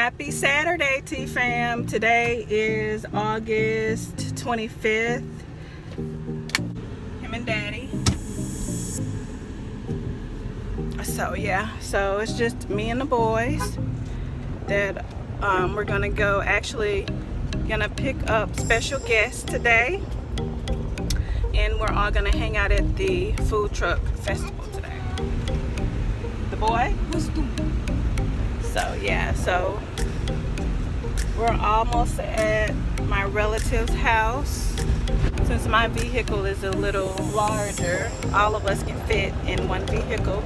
Happy Saturday, T-Fam. Today is August 25th. Him and Daddy. So yeah, so it's just me and the boys that we're gonna go, actually gonna pick up special guests today, and we're all gonna hang out at the food truck festival today. The boy? So yeah, so we're almost at my relative's house. Since my vehicle is a little larger, all of us can fit in one vehicle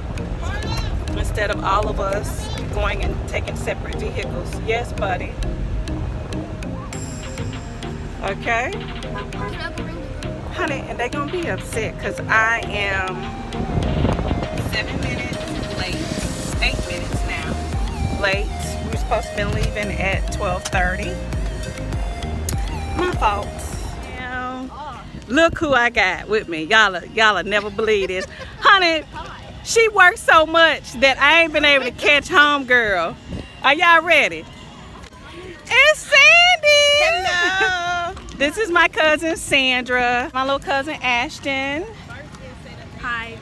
instead of all of us going and taking separate vehicles. Yes, buddy. Okay? Honey, and they're gonna be upset because I am 7 minutes late. 8 minutes now late. We were supposed to be leaving at 12:30. My fault. Yeah. Look who I got with me. Y'all never believe this. Honey, she works so much that I ain't been able to catch homegirl. Are y'all ready? It's Sandy! Hello! This is my cousin Sandra. My little cousin Ashton. Hi.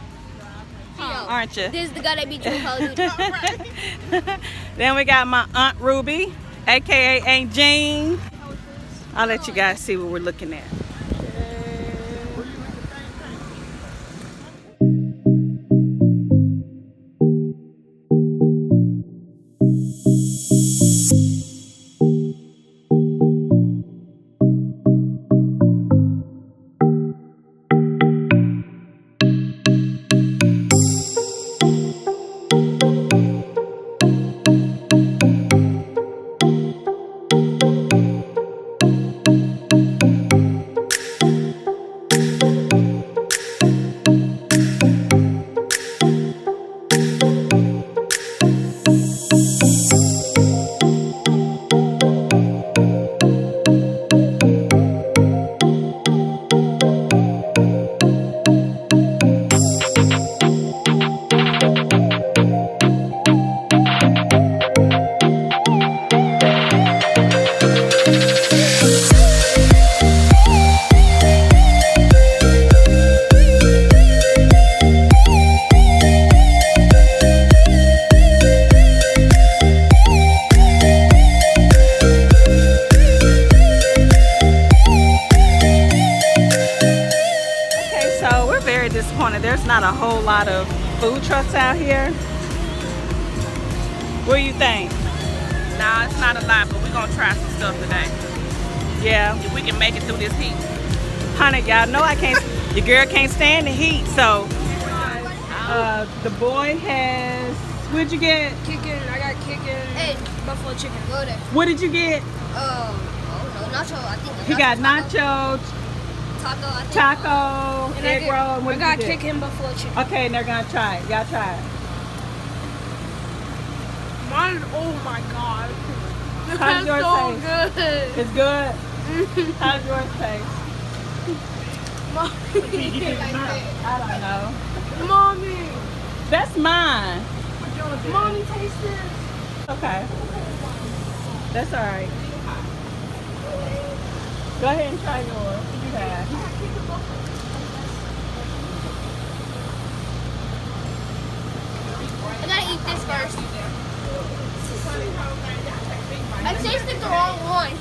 Aren't you? This is the guy that beat you in Call of Duty. Then we got my Aunt Ruby, aka Aunt Jean. I'll let you guys see what we're looking at. Disappointed. There's not a whole lot of food trucks out here. What do you think? Nah, it's not a lot, but we're gonna try some stuff today. Yeah. If we can make it through this heat. Honey, y'all know I can't, your girl can't stand the heat, so. The boy has, what'd you get? Kicking, I got kicking. Hey, Buffalo chicken. go there. What did you get? Oh no, nacho. I think He got nacho, taco. I think. taco, And egg roll, and what I got did you get? kicking buffalo chicken. Okay, and they're gonna try it. Y'all try it. Mine, oh my god. How's yours so taste? good. It's good? How's yours taste? I don't know. Mommy. That's mine. Mommy, taste this. Okay. That's all right. Go ahead and try yours. What you have? I gotta eat this first. I tasted the wrong one.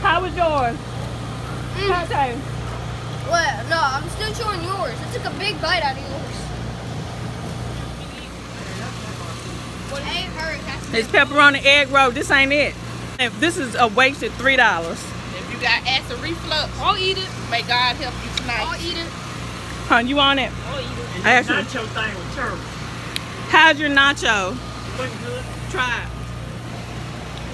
How was yours? How's it? Well, no, I'm still chewing yours. I took a big bite out of yours. Hey, hurry, It's pepperoni egg roll. This ain't it. If this is a wasted $3. If you got acid reflux, I'll eat it. may God help you tonight. I'll eat it. Hun, you want it? I'll eat it. I actually. Nacho thing was terrible. How's your nacho? Wasn't good. Try it.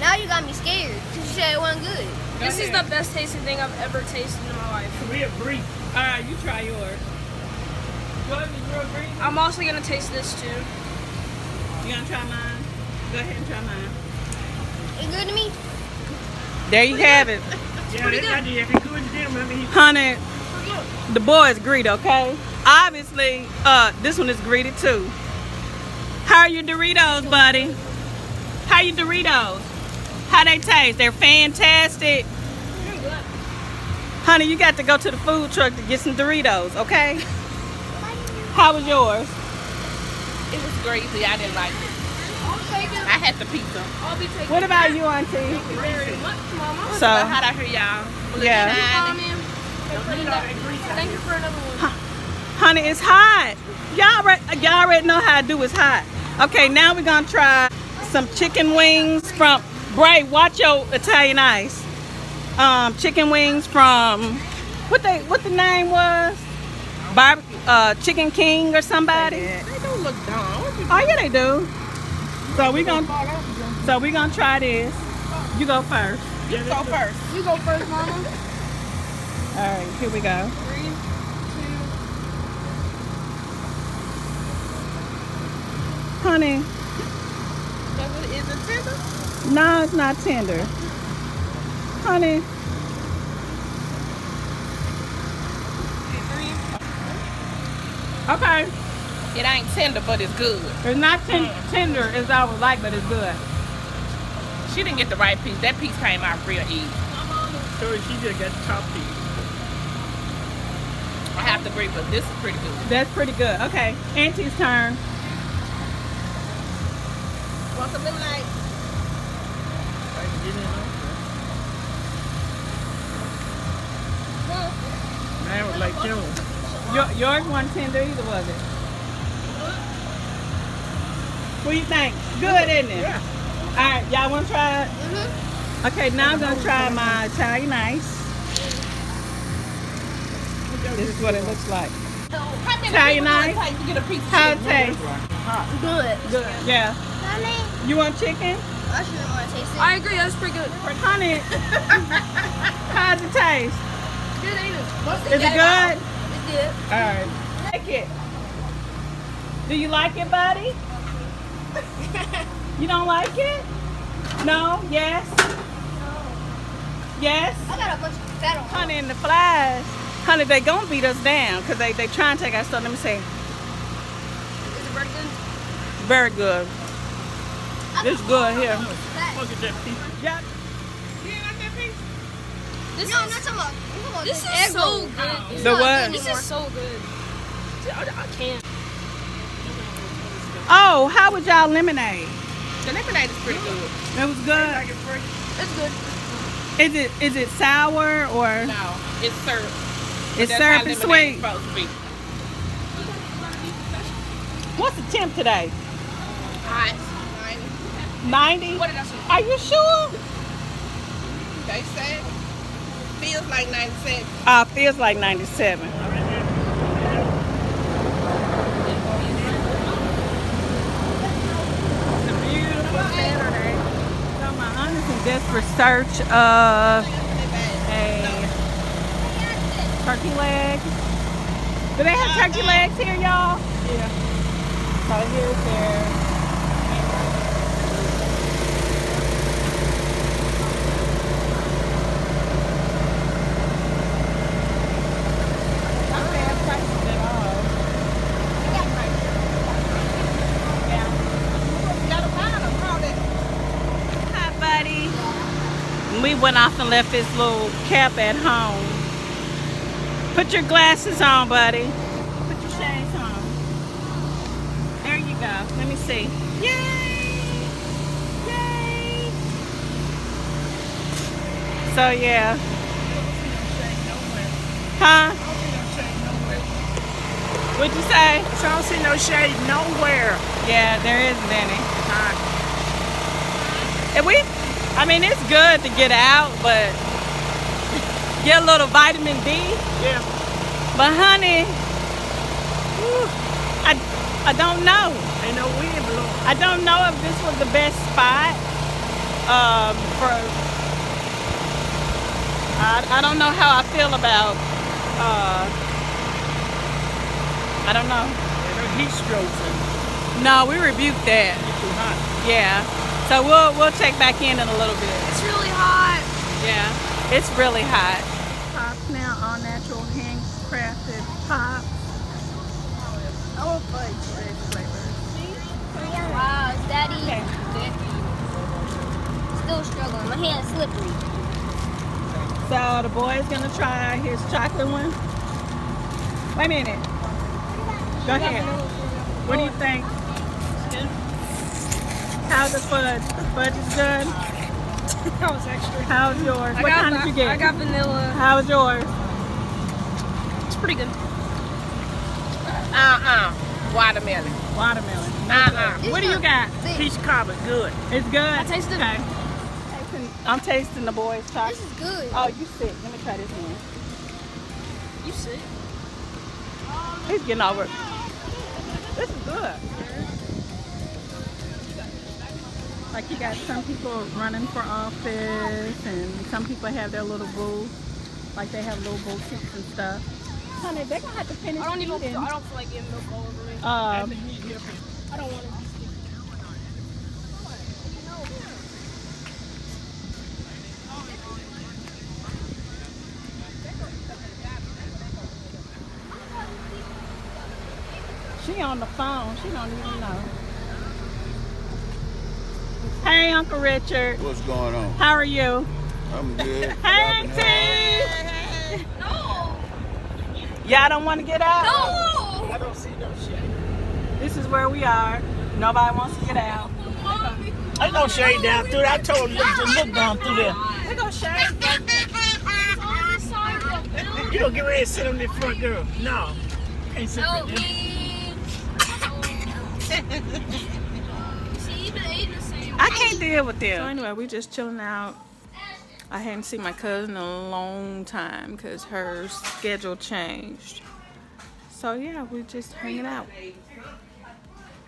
Now you got me scared because you said it wasn't good. This is the best tasting thing I've ever tasted in my life. We agree. All right, you try yours. Yours is real green. I'm also gonna taste this too. You gonna try mine? Go ahead and try mine. It good to me? There you have it. Yeah, that's I did. If it good to them, I mean, Honey, the boys greedy, okay? Obviously, this one is greedy too. How are your Doritos, buddy? How are your Doritos? How they taste? They're fantastic. Honey, you got to go to the food truck to get some Doritos, okay? How was yours? It was crazy. I didn't like it. I'll take it. I had the pizza. I'll be taking What about you, Auntie? Thank you very much, Mama. So, How'd I hear y'all? yeah. Shiny. Thank you for another one. Honey, it's hot. Y'all already know how to do it's hot. Okay, now we're gonna try some chicken wings from Bray. Watch your Italian ice. Chicken wings from what the name was? Chicken King or somebody. They don't look dumb. Oh yeah, they do. So we gonna try this. You go first. You go first. You go first, Mama. All right, here we go. 3, 2. Honey, Is it tender? no, it's not tender. Honey, okay. It ain't tender, but it's good. It's not tender as I would like, but it's good. She didn't get the right piece. That piece came out real easy. So she just got the top piece. I have to agree, but this is pretty good. That's pretty good. Okay, Auntie's turn. Want some lemonade? I can get in on Man, was like yours. Yours wasn't tender either, was it? What do you think? Good, isn't it? Yeah. All right, y'all want to try it? Okay, now I'm gonna try my Italian ice. This is what it looks like. Italian ice. You get a piece of How it chicken. tastes? Good. Good. Yeah. Honey, You want chicken? I shouldn't want to taste it. I agree. That's pretty good. Honey, how does it taste? Good, ain't it? Is it good? It's good. All right. Like it. Do you like it, buddy? You don't like it? No? Yes? Yes? I got a bunch of fat on. Honey, and the flies, honey, they gonna beat us down because they try and take our stuff. Let me see. Is it very good? Very good. It's good here. Look at that piece. Yeah. This No, I'm is not talking about. I'm talking about this the is egg so roll. good. It's The not what? good This anymore. is so good. I can't. Oh, how was y'all lemonade? The lemonade is pretty good. It was good. It's good. Is it sour or No, it's syrup. it's That's how syrupy lemonade's sweet? supposed to be. What's the temp today? Hot. 90? What did I say? Are you sure? They said feels like 97. Feels like 97. It's a beautiful Saturday. So my aunt is in desperate search of a turkey leg. Do they have turkey legs here, y'all? Yeah. So here's their. Not bad prices at all. Hi, buddy. We went off and left his little cap at home. Put your glasses on, buddy. Put your shades on. There you go. Let me see. Yay! Yay! So, yeah. Huh? What'd you say? So I don't see no shade nowhere. Yeah, there isn't any. And it's good to get out, but get a little vitamin D. Yeah. But honey, I don't know. Ain't no wind blowing. I don't know if this was the best spot for. I don't know how I feel about. I don't know. Ain't no heat strokes and No, we rebuked that. it's too hot. Yeah. So we'll check back in a little bit. It's really hot. Yeah, it's really hot. Pops now, all natural handcrafted pops. Oh, fudge flavor. Wow, it's daddy. Okay. Still still struggling. My hand's slippery. So the boy's gonna try his chocolate one. Wait a minute. Go ahead. What do you think? How's the fudge? The fudge is good. That was extra. How's yours? What kind did you get? I got vanilla. How's yours? It's pretty good. Watermelon. Watermelon. It's What do you got? Peach cobbler, good. It's good. I tasted it. Okay. I'm tasting the boy's This chocolate. is good. Oh, you sick. Let me try this one. You sick? He's getting over it. This is good. Like you got some people running for office and some people have their little booths. Like they have little boutiques and stuff. Honey, they're gonna have to finish I don't eating. feel like getting milk all over me. Um, I don't want it. she on the phone. She don't even know. Hey, Uncle Richard. What's going on? How are you? I'm good. Hey, Auntie. Y'all don't want to get out? No! I don't see no shade. This is where we are. Nobody wants to get out. Ain't no shade down through there. I told you to look down through there. We're going to shade. You don't get ready to sit on the front, girl. No. Can't sit right there. See, you've been eating the same. I can't deal with them. So anyway, we just chilling out. I hadn't seen my cousin in a long time because her schedule changed. So yeah, we just hanging out.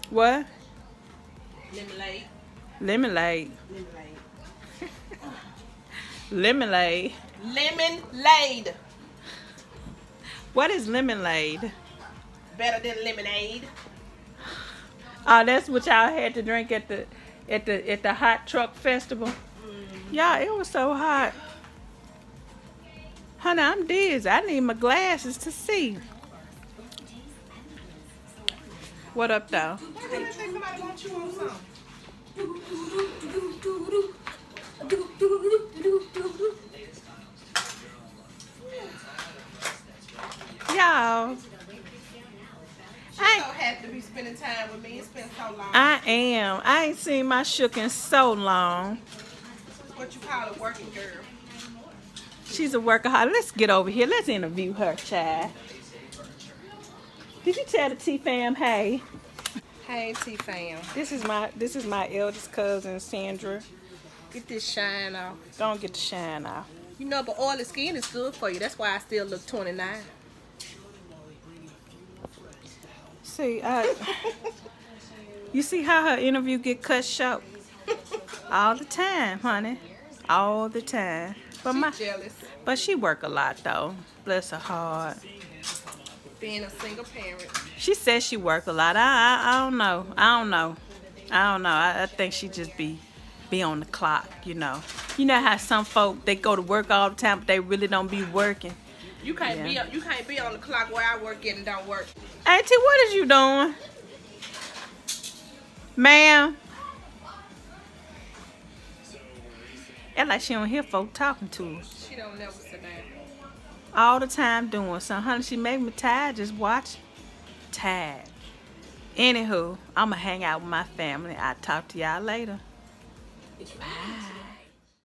What? Lemonade. Lemonade. Lemonade. Lemonade. What is lemonade? Better than lemonade. Oh, that's what y'all had to drink at the hot truck festival. Yeah, it was so hot. Honey, I'm dizzy. I need my glasses to see. What up, though? Y'all. So happy to be spending time with me. It's been so long. I am. I ain't seen my shook in so long. What you call a working girl? She's a workaholic. Let's get over here. Let's interview her, child. Did you tell the T-Fam, hey? Hey, T-Fam. This is my eldest cousin, Sandra. Get this shine off. Don't get the shine off. You know, but oily skin is good for you. That's why I still look 29. See, you see how her interview get cut short? All the time, honey. All the time. But Jealous. but she work a lot though. Bless her heart. Being a single parent. She says she work a lot. I don't know. I think she just be on the clock, you know. You know how some folk they go to work all the time, but they really don't be working. You can't be on the clock where I work at and don't work. Auntie, what is you doing, ma'am? It's like she don't hear folk talking to her She don't never sit down. all the time doing something. Honey, she make me tired just watching. Tired. Anywho, I'ma hang out with my family. I'll talk to y'all later. Bye.